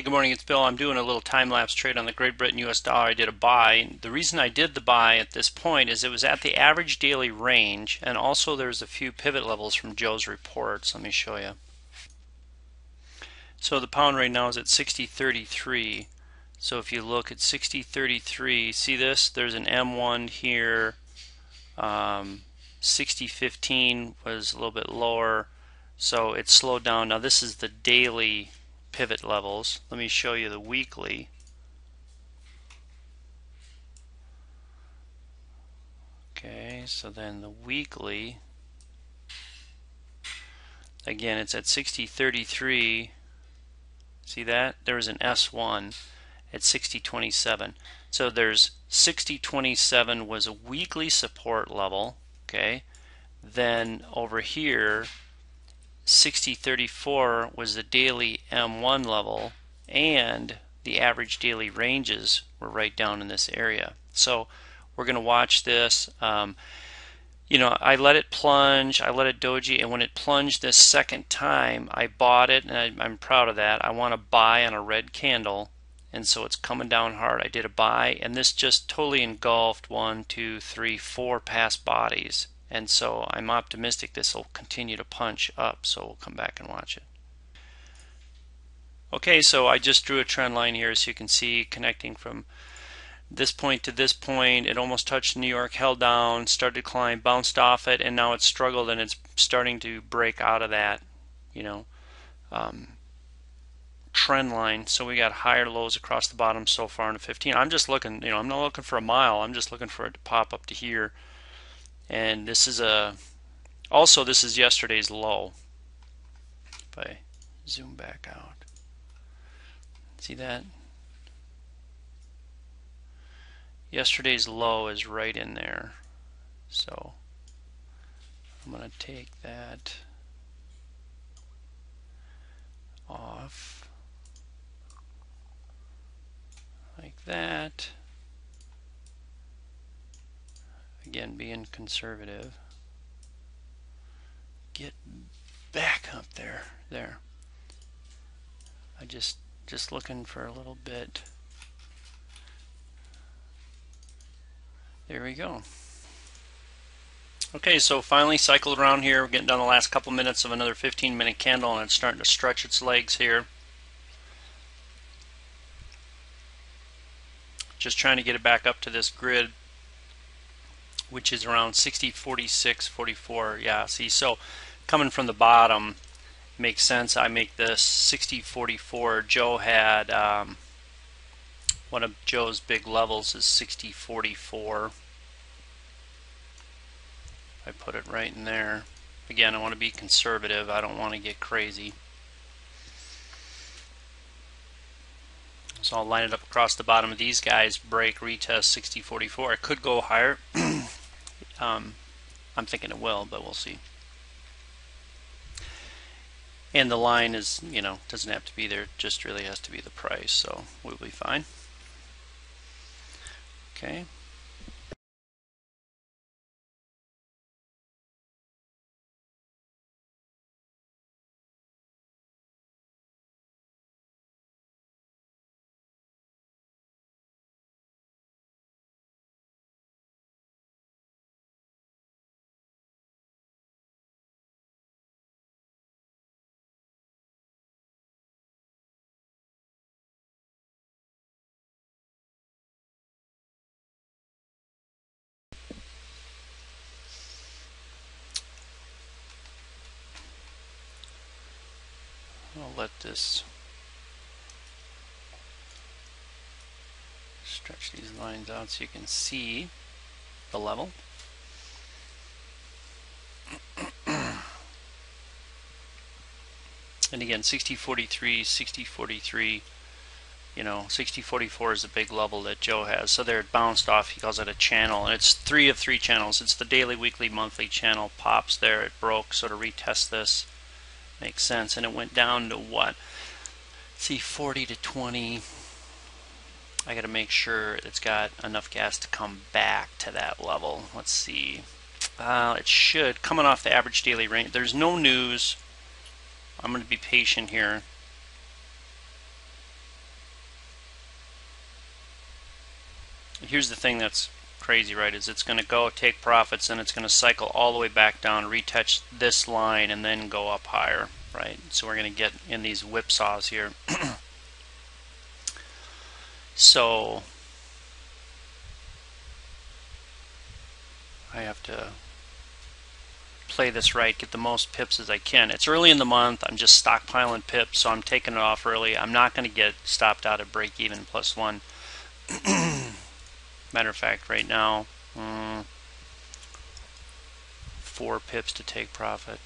good morning, it's Bill. I'm doing a little time-lapse trade on the Great Britain US dollar. I did a buy. The reason I did the buy at this point is it was at the average daily range, and also there's a few pivot levels from Joe's reports. Let me show you. So the pound right now is at 60.33. So if you look at 60.33, see this? There's an M1 here. 60.15 was a little bit lower, so it slowed down. Now this is the daily pivot levels. Let me show you the weekly. Okay, so then the weekly, again, it's at 60.33. See that? There was an S1 at 60.27. So there's 60.27 was a weekly support level. Okay, then over here 60.34 was the daily M1 level, and the average daily ranges were right down in this area. So we're going to watch this. You know, I let it plunge, I let it doji, and when it plunged this second time, I bought it, and I'm proud of that. I want to buy on a red candle, and so it's coming down hard. I did a buy, and this just totally engulfed 1, 2, 3, 4 past bodies. And so I'm optimistic this will continue to punch up, so we'll come back and watch it. Okay, so I just drew a trend line here, so you can see connecting from this point to this point. It almost touched New York, held down, started to climb, bounced off it, and now it's struggled, and it's starting to break out of that, you know, trend line. So we got higher lows across the bottom so far in the 15. I'm just looking, you know, I'm not looking for a mile. I'm just looking for it to pop up to here. And this is also this is yesterday's low. If I zoom back out, see that? Yesterday's low is right in there. So I'm going to take that off like that. Again, being conservative. Get back up there. There. I just looking for a little bit. There we go. Okay, so finally cycled around here. We're getting down the last couple minutes of another 15-minute candle, and it's starting to stretch its legs here. Just trying to get it back up to this grid, which is around 60.46, 44. Yeah, see, so coming from the bottom makes sense. I make this 60.44. Joe had one of Joe's big levels is 60.44. I put it right in there. Again, I want to be conservative. I don't want to get crazy. So I'll line it up across the bottom of these guys, break, retest 60.44. It could go higher. I'm thinking it will, but we'll see. And the line is, you know, doesn't have to be there, it just really has to be the price, so we'll be fine. Okay. I'll let this stretch these lines out so you can see the level. And again, 60.43, 60.43, you know, 60.44 is a big level that Joe has. So there it bounced off. He calls it a channel, and it's 3 of 3 channels. It's the daily, weekly, monthly channel. Pops there, it broke. So to retest this makes sense, and it went down to what? See, 40 to 20. I got to make sure it's got enough gas to come back to that level. Let's see. It should, coming off the average daily range. There's no news. I'm going to be patient here. here's the thing that's crazy, right, is it's going to go take profits and it's going to cycle all the way back down, retouch this line, and then go up higher, right? So we're going to get in these whipsaws here. So I have to play this right, get the most pips as I can. It's early in the month, I'm just stockpiling pips, so I'm taking it off early. I'm not going to get stopped out at break even +1. Matter of fact, right now, 4 pips to take profit.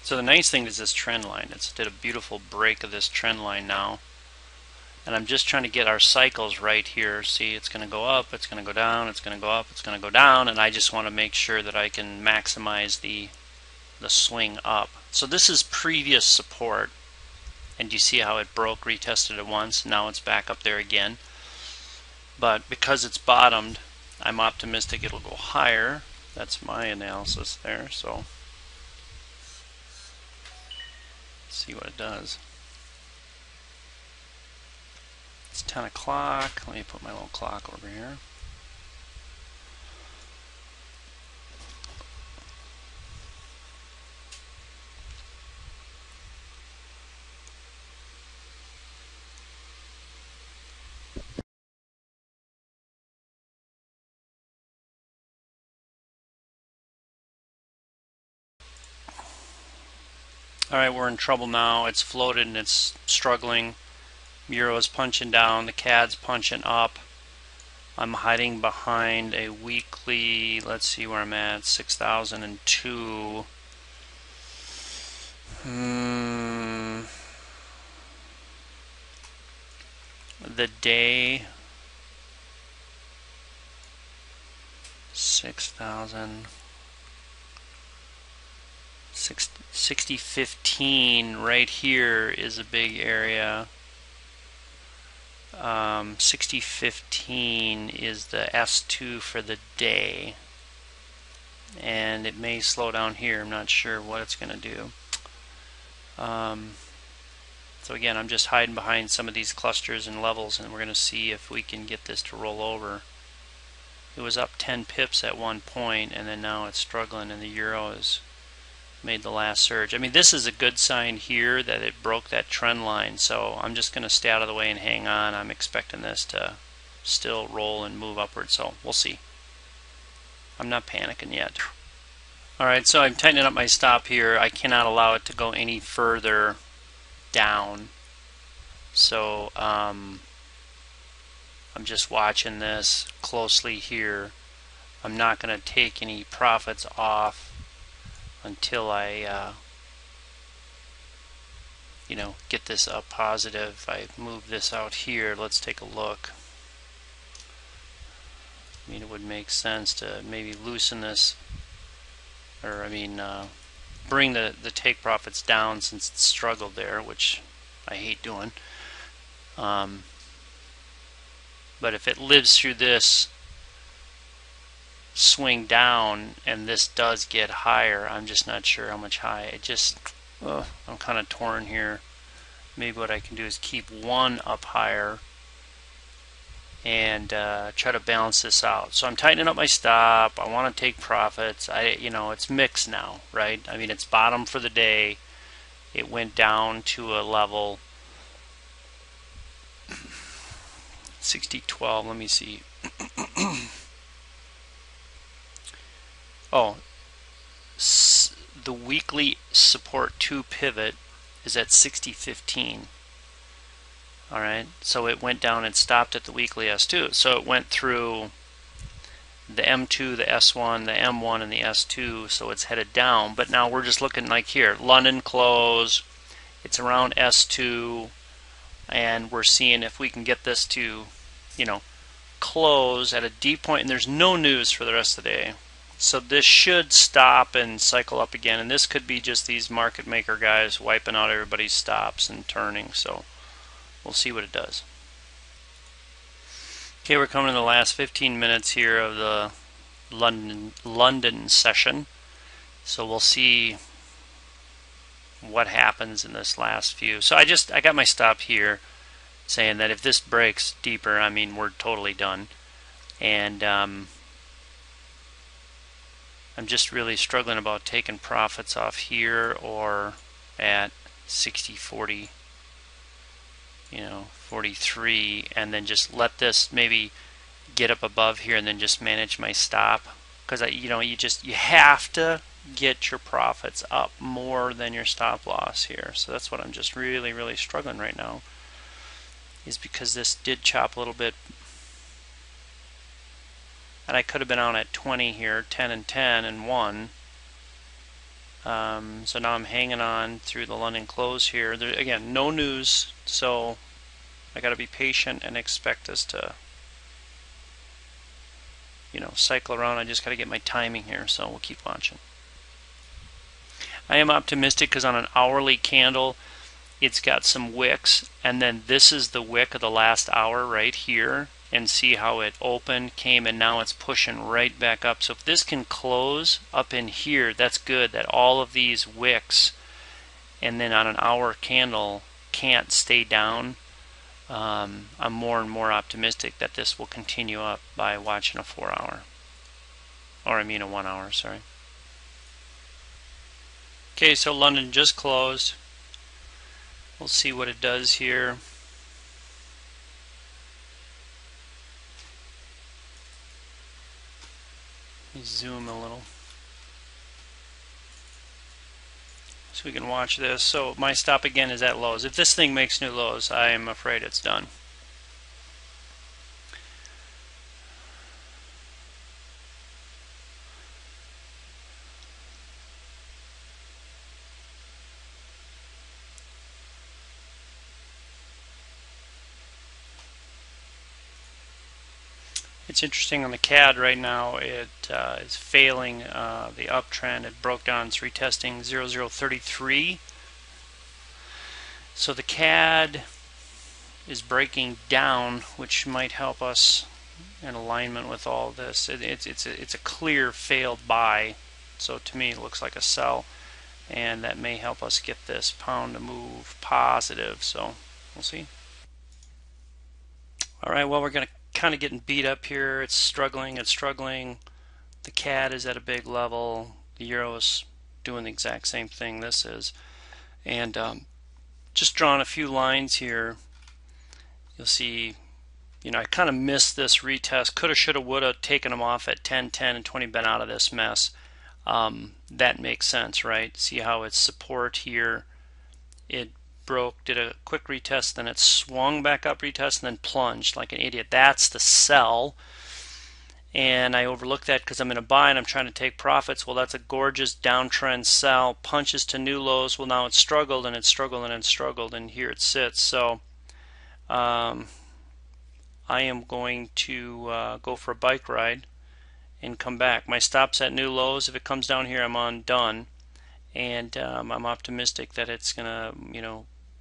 So the nice thing is this trend line. It's did a beautiful break of this trend line now. And I'm just trying to get our cycles right here. See, it's going to go up, it's going to go down, it's going to go up, it's going to go down, and I just want to make sure that I can maximize the swing up. So this is previous support, and you see how it broke, retested it once, now it's back up there again. But because it's bottomed, I'm optimistic it'll go higher. That's my analysis there. So let's see what it does. It's 10 o'clock. Let me put my little clock over here. Alright, we're in trouble now. It's floated and it's struggling. Euro's punching down, the CAD's punching up. I'm hiding behind a weekly, let's see where I'm at, 6,002. The day, 6,000. 6015 right here is a big area. 6015 is the S2 for the day, and it may slow down here. I'm not sure what it's going to do. So again, I'm just hiding behind some of these clusters and levels, and we're going to see if we can get this to roll over. It was up 10 pips at one point, and then now it's struggling, and the euro has made the last surge. I mean, this is a good sign here that it broke that trend line, so I'm just going to stay out of the way and hang on. I'm expecting this to still roll and move upward, so we'll see. I'm not panicking yet. Alright, so I'm tightening up my stop here. I cannot allow it to go any further down, so I'm just watching this closely here. I'm not going to take any profits off until I get this up positive. I move this out here. Let's take a look. I mean, it would make sense to maybe loosen this, or I mean bring the take profits down since it struggled there, which I hate doing. But if it lives through this swing down and this does get higher, I'm just not sure how much high. It just I'm kind of torn here. Maybe what I can do is keep one up higher and try to balance this out. So I'm tightening up my stop. I want to take profits. It's mixed now, right? I mean, it's bottom for the day. It went down to a level 6012. Let me see. Oh, the weekly support 2 pivot is at 6015. Alright, so it went down and stopped at the weekly S2. So it went through the M2, the S1, the M1, and the S2, so it's headed down. But now we're just looking like here. London close, it's around S2, and we're seeing if we can get this to, close at a deep point, and there's no news for the rest of the day. So this should stop and cycle up again, and this could be just these market maker guys wiping out everybody's stops and turning. So we'll see what it does. Okay, we're coming to the last 15 minutes here of the London session. So we'll see what happens in this last few. So I got my stop here, saying that if this breaks deeper, I mean, we're totally done. And I'm just really struggling about taking profits off here or at 60-40, 43, and then just let this maybe get up above here and then just manage my stop, because you have to get your profits up more than your stop loss here. So that's what I'm just really struggling right now, is because this did chop a little bit, and I could have been out at 20 here, 10 and 10 and 1. So now I'm hanging on through the London close here. Again, no news, so I got to be patient and expect this to cycle around. I just got to get my timing here, so we'll keep watching. I am optimistic because on an hourly candle, it's got some wicks, and then this is the wick of the last hour right here, and see how it opened, came, and now it's pushing right back up. So if this can close up in here, that's good, that all of these wicks and then on an hour candle can't stay down. I'm more and more optimistic that this will continue up by watching a 4 hour, or I mean a 1 hour, sorry. Okay, so London just closed. We'll see what it does here. Let me zoom a little so we can watch this. So my stop again is at lows. If this thing makes new lows, I am afraid it's done. It's interesting on the CAD right now, it is failing the uptrend. It broke down, it's retesting 0033. So the CAD is breaking down, which might help us in alignment with all this. It's a clear failed buy, so to me it looks like a sell, and that may help us get this pound to move positive, so we'll see. Alright, well, we're going to kind of getting beat up here. It's struggling. The CAD is at a big level. The euro is doing the exact same thing this is. And just drawing a few lines here, you'll see, I kind of missed this retest. Coulda, shoulda, woulda taken them off at 10, 10, and 20, been out of this mess. That makes sense, right? See how it's support here. It broke, did a quick retest, then it swung back up, retest, and then plunged like an idiot. That's the sell, and I overlooked that because I'm in a buy and I'm trying to take profits. Well, that's a gorgeous downtrend sell, punches to new lows. Well, now it's struggled and it's struggled and it's struggled, and here it sits. So I am going to go for a bike ride and come back. My stop's at new lows. If it comes down here, I'm on done, and I'm optimistic that it's gonna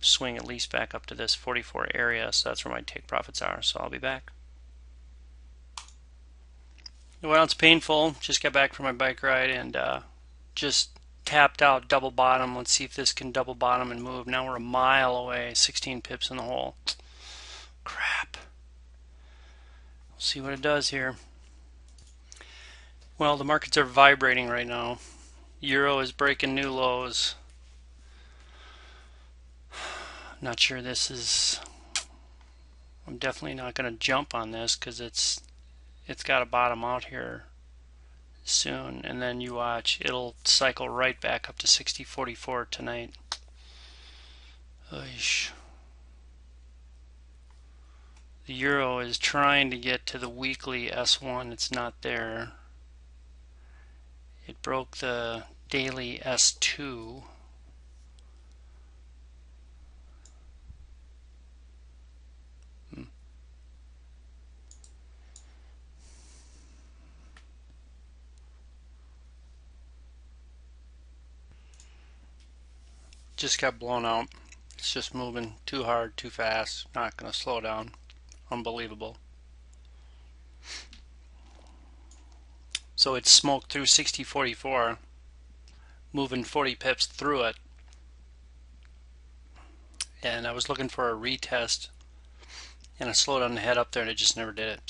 swing at least back up to this 44 area, so that's where my take profits are. So I'll be back. Well, it's painful. Just got back from my bike ride and just tapped out double bottom. Let's see if this can double bottom and move. Now we're a mile away, 16 pips in the hole. Crap. We'll see what it does here. Well, the markets are vibrating right now. Euro is breaking new lows. Not sure this is, I'm definitely not going to jump on this because it's got to bottom out here soon, and then you watch, it'll cycle right back up to 60.44 tonight. Oish. The euro is trying to get to the weekly S1. It's not there. It broke the daily S2. Just got blown out. It's just moving too hard, too fast. Not going to slow down. Unbelievable. So it smoked through 60.44, moving 40 pips through it, and I was looking for a retest, and I slowed on the head up there and it just never did it.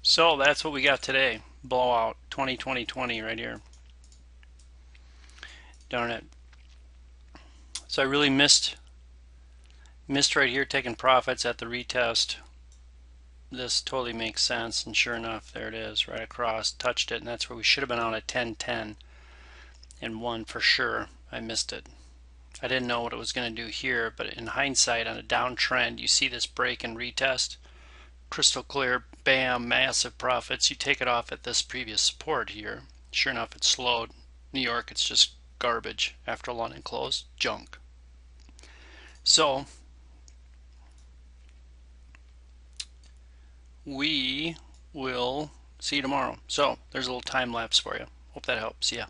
So that's what we got today. Blowout 2020 right here. Darn it. So I really missed right here taking profits at the retest. This totally makes sense, and sure enough, there it is right across, touched it, and that's where we should have been out at 10.10 and won for sure. I missed it. I didn't know what it was going to do here, but in hindsight, on a downtrend, you see this break and retest, crystal clear, bam, massive profits. You take it off at this previous support here. Sure enough, it's slowed. New York, it's just garbage after London closed, junk. So we will see you tomorrow. So there's a little time lapse for you. Hope that helps. Yeah.